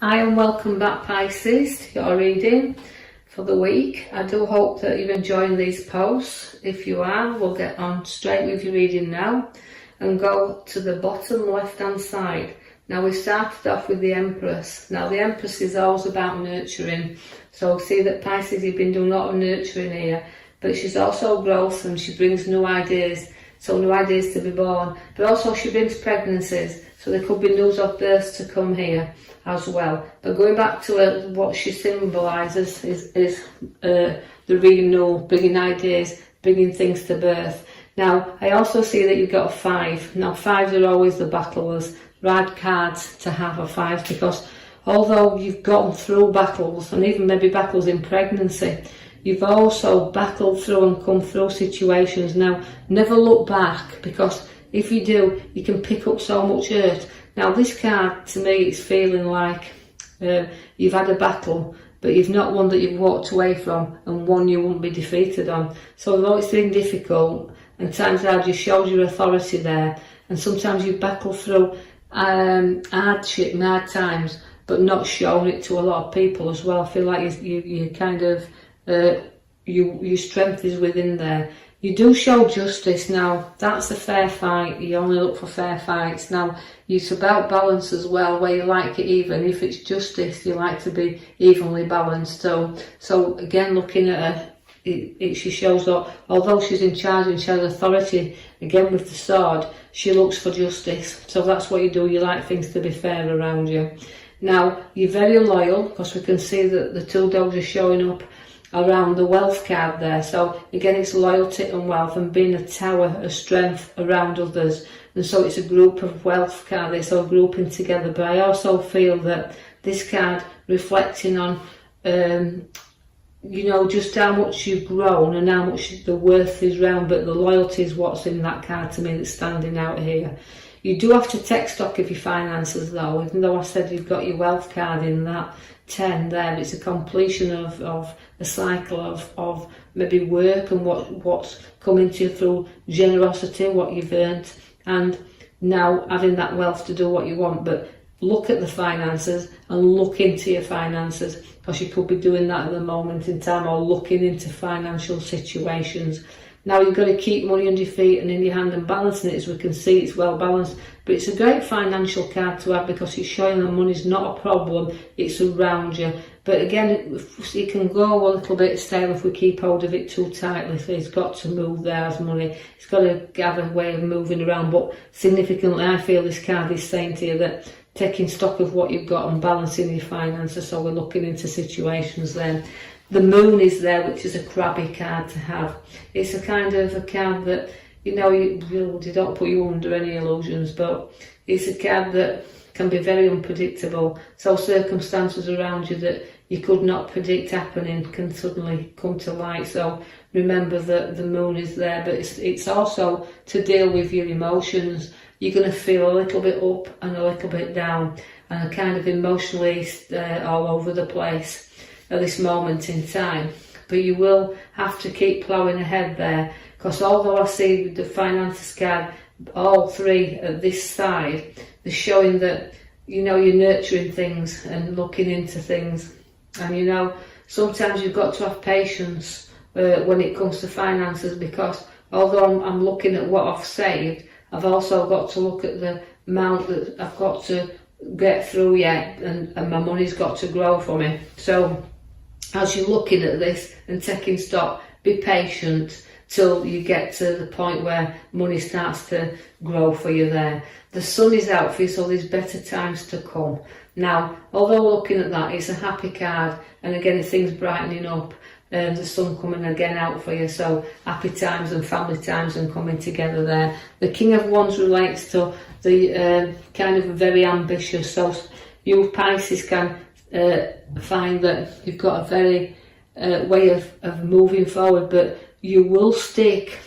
Hi and welcome back, Pisces, to your reading for the week. I do hope that you're enjoying these posts. If you are, we'll get on straight with your reading now and go to the bottom left hand side. Now we started off with the Empress. Now the Empress is always about nurturing. So see that Pisces, you've been doing a lot of nurturing here, but she's also growth and she brings new ideas. So new ideas to be born, but also she brings pregnancies. So there could be news of births to come here as well. But going back to what she symbolises is the renewal, bringing ideas, bringing things to birth. Now, I also see that you've got a 5. Now, 5s are always the battlers. Right cards to have a 5 because although you've gone through battles and even maybe battles in pregnancy, you've also battled through and come through situations. Now, never look back because if you do, you can pick up so much hurt. Now, this card, to me, is feeling like you've had a battle, but you've not one that you've walked away from and one you won't be defeated on. So although it's been difficult, and times hard, you showed your authority there, and sometimes you battle through hardship and hard times, but not shown it to a lot of people as well. I feel like you kind of, your strength is within there. You do show justice. Now, that's a fair fight. You only look for fair fights. Now, it's about balance as well, where you like it even. If it's justice, you like to be evenly balanced. So again, looking at her, she shows that although she's in charge and she has authority, again with the sword, she looks for justice. So that's what you do. You like things to be fair around you. Now, you're very loyal because we can see that the 2 dogs are showing up around the wealth card there. So again, it's loyalty and wealth and being a tower of strength around others. And so it's a group of wealth card, it's all grouping together. But I also feel that this card reflecting on, just how much you've grown and how much the worth is round, but the loyalty is what's in that card to me that's standing out here. You do have to take stock of your finances though, even though I said you've got your wealth card in that 10 there. It's a completion of a cycle of maybe work and what's coming to you through generosity, what you've earned, and now having that wealth to do what you want. But look at the finances and look into your finances because you could be doing that at the moment in time or looking into financial situations. Now you've got to keep money under your feet and in your hand and balancing it. As we can see, it's well balanced, but it's a great financial card to have because it's showing that money's not a problem, it's around you. But again, it can go a little bit stale if we keep hold of it too tightly. So it's got to move there as money. It's got to have a way of moving around. But significantly, I feel this card is saying to you that taking stock of what you've got and balancing your finances. So we're looking into situations then. The moon is there, which is a crabby card to have. It's a kind of a card that, you don't put you under any illusions, but it's a card that can be very unpredictable. So circumstances around you that you could not predict happening can suddenly come to light. So remember that the moon is there, but it's also to deal with your emotions. You're going to feel a little bit up and a little bit down and kind of emotionally all over the place at this moment in time, but you will have to keep ploughing ahead there because although I see the finances card, all 3 at this side, they're showing that you're nurturing things and looking into things, and sometimes you've got to have patience when it comes to finances because although I'm looking at what I've saved, I've also got to look at the amount that I've got to get through yet, and my money's got to grow for me. So as you're looking at this and taking stock, be patient till you get to the point where money starts to grow for you there. The sun is out for you, so there's better times to come. Now, although looking at that, it's a happy card, and again, things brightening up, the sun coming again out for you, so happy times and family times and coming together there. The King of Wands relates to the kind of very ambitious, so you Pisces can find that you've got a very way of moving forward, but you will stick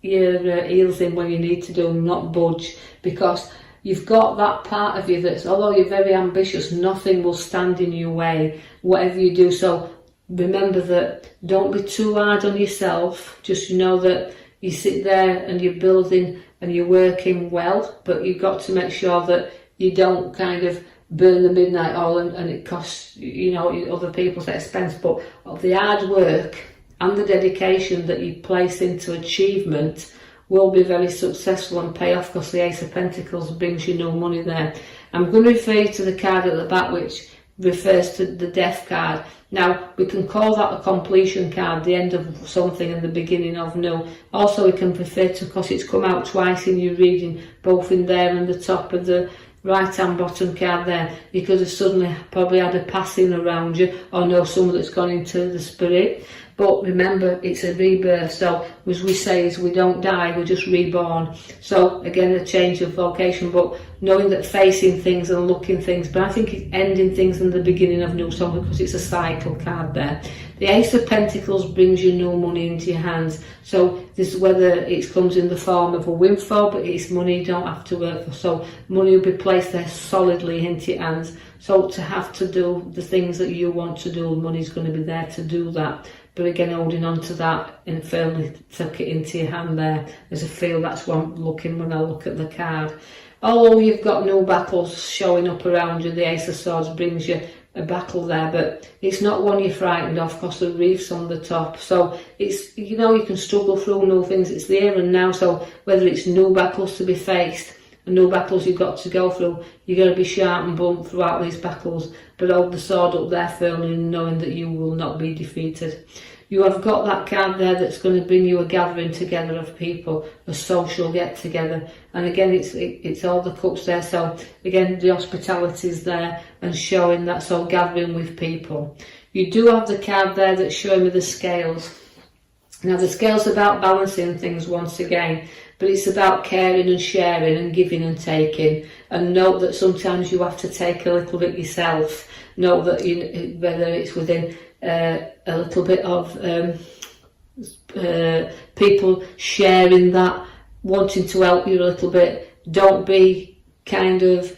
your heels in when you need to do, not budge, because you've got that part of you that's, although you're very ambitious, nothing will stand in your way, whatever you do. So remember that don't be too hard on yourself. Just know that you sit there and you're building and you're working well, but you've got to make sure that you don't kind of burn the midnight oil and it costs, you know, other people's expense, but the hard work and the dedication that you place into achievement will be very successful and pay off, because the Ace of Pentacles brings you no money there. I'm going to refer you to the card at the back, which refers to the Death card. Now, we can call that a completion card, the end of something and the beginning of new. Also, we can refer to, because it's come out twice in your reading, both in there and the top of the right hand bottom card there. You could have suddenly probably had a passing around you, or know someone that's gone into the spirit. But remember, it's a rebirth, so as we say, is we don't die, we're just reborn. So again, a change of vocation, but knowing that facing things and looking things, but I think it's ending things and the beginning of new something, because it's a cycle card there. The Ace of Pentacles brings you no money into your hands, so this, whether it comes in the form of a windfall, but it's money you don't have to work for, so money will be placed there solidly into your hands. So to have to do the things that you want to do, money's going to be there to do that. But again, holding on to that and firmly tuck it into your hand there, as I feel that's what I'm looking when I look at the card. Although you've got no battles showing up around you, the Ace of Swords brings you a battle there, but it's not one you're frightened of, because the reef's on the top. So it's, you know, you can struggle through new things, it's the here and now. So whether it's new battles to be faced and new battles you've got to go through, you've got to be sharp and blunt throughout these battles, but hold the sword up there firmly, knowing that you will not be defeated. You have got that card there that's going to bring you a gathering together of people, a social get together, and again it's all the cups there. So again, the hospitality is there and showing that, so gathering with people. You do have the card there that's showing me the scales. Now the scale's about balancing things once again, but it's about caring and sharing and giving and taking. And note that sometimes you have to take a little bit yourself. Note that you, whether it's within a little bit of people sharing that, wanting to help you a little bit. Don't be kind of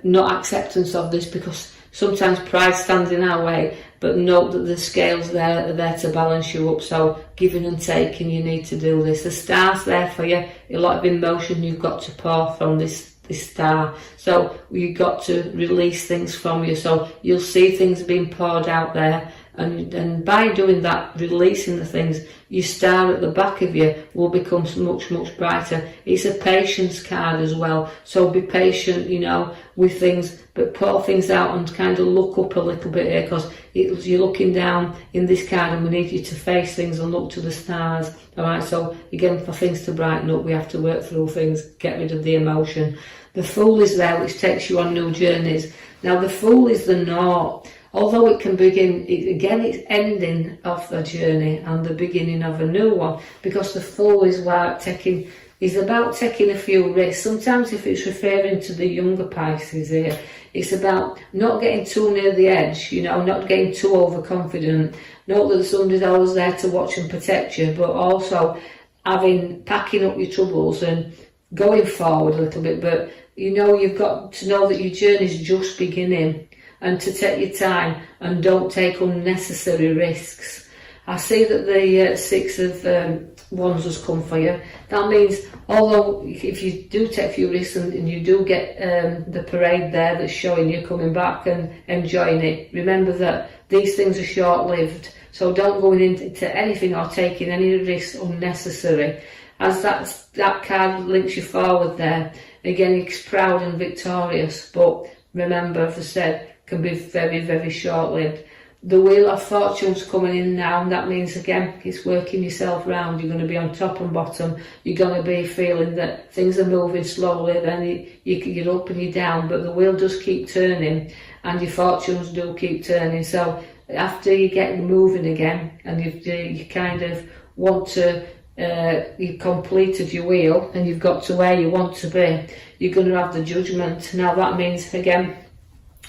not acceptance of this, because sometimes pride stands in our way, but note that the scales there are there to balance you up. So giving and taking, you need to do this. The star's there for you, a lot of emotion you've got to pour from this star, so you've got to release things from you, so you'll see things being poured out there, and by doing that, releasing the things, your star at the back of you will become much brighter. It's a patience card as well, so be patient, you know, with things, but pour things out and kind of look up a little bit here, because you're looking down in this card, and we need you to face things and look to the stars. Alright, so again, for things to brighten up, we have to work through things, get rid of the emotion. The Fool is there, which takes you on new journeys. Now the Fool is the naught. Although it can begin, again, it's ending of a journey and the beginning of a new one, because the Fool is about taking a few risks. Sometimes if it's referring to the younger Pisces here, it's about not getting too near the edge, you know, not getting too overconfident. Not that somebody's always there to watch and protect you, but also packing up your troubles and going forward a little bit. But you know, you've got to know that your journey's just beginning, and to take your time and don't take unnecessary risks. I see that the Six of Wands has come for you. That means, although if you do take a few risks and you do get the parade there that's showing you coming back and enjoying it, remember that these things are short-lived. So don't go into anything or taking any risks unnecessary. As that card links you forward there, again, it's proud and victorious, but remember, as I said, can be very short-lived. The Wheel of Fortune's coming in now, and that means, again, it's working yourself round. You're going to be on top and bottom. You're going to be feeling that things are moving slowly, then you're up and you're down, but the wheel does keep turning, and your fortunes do keep turning. So after you get moving again, and you kind of want to, you've completed your wheel, and you've got to where you want to be, you're going to have the Judgment. Now that means, again,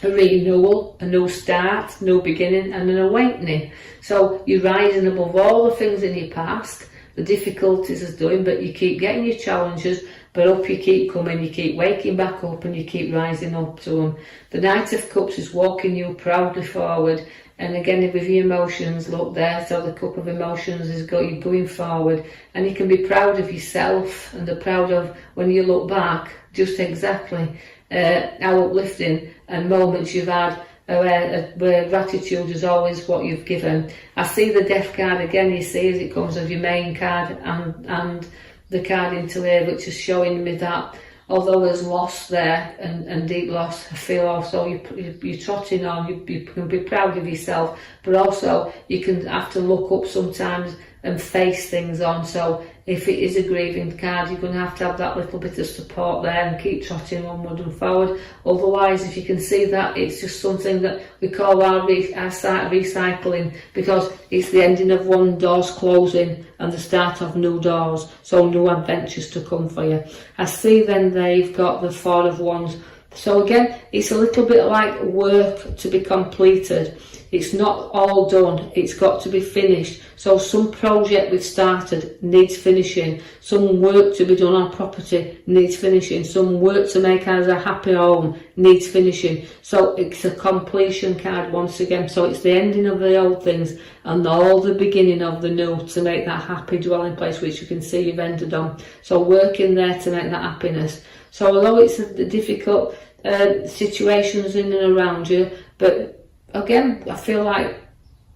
a renewal, a new start, new beginning, and an awakening. So you're rising above all the things in your past, the difficulties is doing, but you keep getting your challenges, but up you keep coming, you keep waking back up, and you keep rising up to them. The Knight of Cups is walking you proudly forward, and again with your emotions, look there, so the cup of emotions is going forward, and you can be proud of yourself, and the proud of when you look back, just exactly how uplifting and moments you've had where gratitude is always what you've given. I see the death card again, you see, as it comes as your main card, and the card into here, which is showing me that although there's loss there and deep loss, I feel also you're trotting on, you can be proud of yourself, but also you can have to look up sometimes and face things on. So if it is a grieving card, you're going to have that little bit of support there and keep trotting onward and forward. Otherwise, if you can see that, it's just something that we call our site recycling, because it's the ending of one door's closing and the start of new doors, so new adventures to come for you. I see then they've got the Four of Wands. So again, it's a little bit like work to be completed. It's not all done, it's got to be finished. So some project we've started needs finishing. Some work to be done on property needs finishing. Some work to make us a happy home needs finishing. So it's a completion card once again. So it's the ending of the old things and all the beginning of the new to make that happy dwelling place, which you can see you've ended on. So working there to make that happiness. So although it's a difficult situations in and around you, but again, I feel like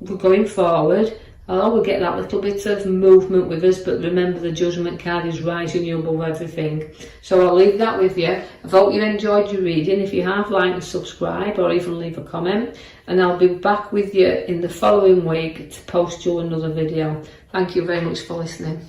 we're going forward. Oh, we get that little bit of movement with us, but remember the Judgment card is rising you above everything. So I'll leave that with you. I hope you enjoyed your reading. If you have, like and subscribe, or even leave a comment. And I'll be back with you in the following week to post you another video. Thank you very much for listening.